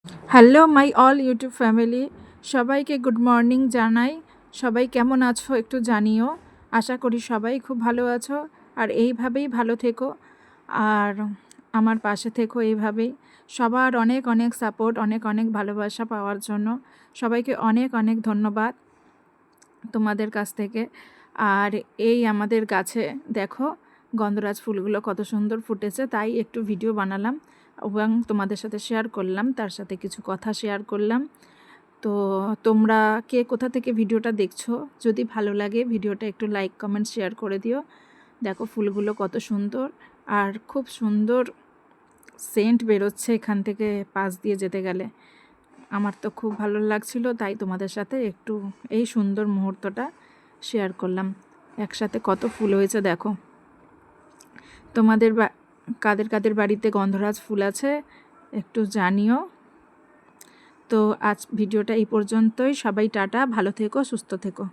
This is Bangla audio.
Hello my all YouTube family, সবাইকে গুড মর্নিং জানাই। সবাই কেমন আছো একটু জানিও। আশা করি সবাই খুব ভালো আছো আর এইভাবেই ভালো থেকো আর আমার পাশে থেকো এইভাবেই। সবার অনেক অনেক সাপোর্ট, অনেক অনেক ভালোবাসা পাওয়ার জন্য সবাইকে অনেক অনেক ধন্যবাদ তোমাদের কাছ থেকে। আর এই আমাদের গাছে দেখো গন্ধরাজ ফুলগুলো কত সুন্দর ফুটেছে, তাই একটু ভিডিও বানালাম এবং তোমাদের সাথে শেয়ার করলাম, তার সাথে কিছু কথা শেয়ার করলাম। তো তোমরা কে কোথা থেকে ভিডিওটা দেখছো, যদি ভালো লাগে ভিডিওটা একটু লাইক কমেন্ট শেয়ার করে দিও। দেখো ফুলগুলো কত সুন্দর আর খুব সুন্দর সেন্ট বেরোচ্ছে এখান থেকে পাশ দিয়ে যেতে গেলে। আমার তো খুব ভালো লাগছিল, তাই তোমাদের সাথে একটু এই সুন্দর মুহূর্তটা শেয়ার করলাম। একসাথে কত ফুল হয়েছে দেখো। তোমাদের কাদের কাদের বাড়িতে গন্ধরাজ ফুল আছে একটু জানিও। তো আজ ভিডিওটা এই পর্যন্তই। সবাই টাটা, ভালো থেকো, সুস্থ থেকো।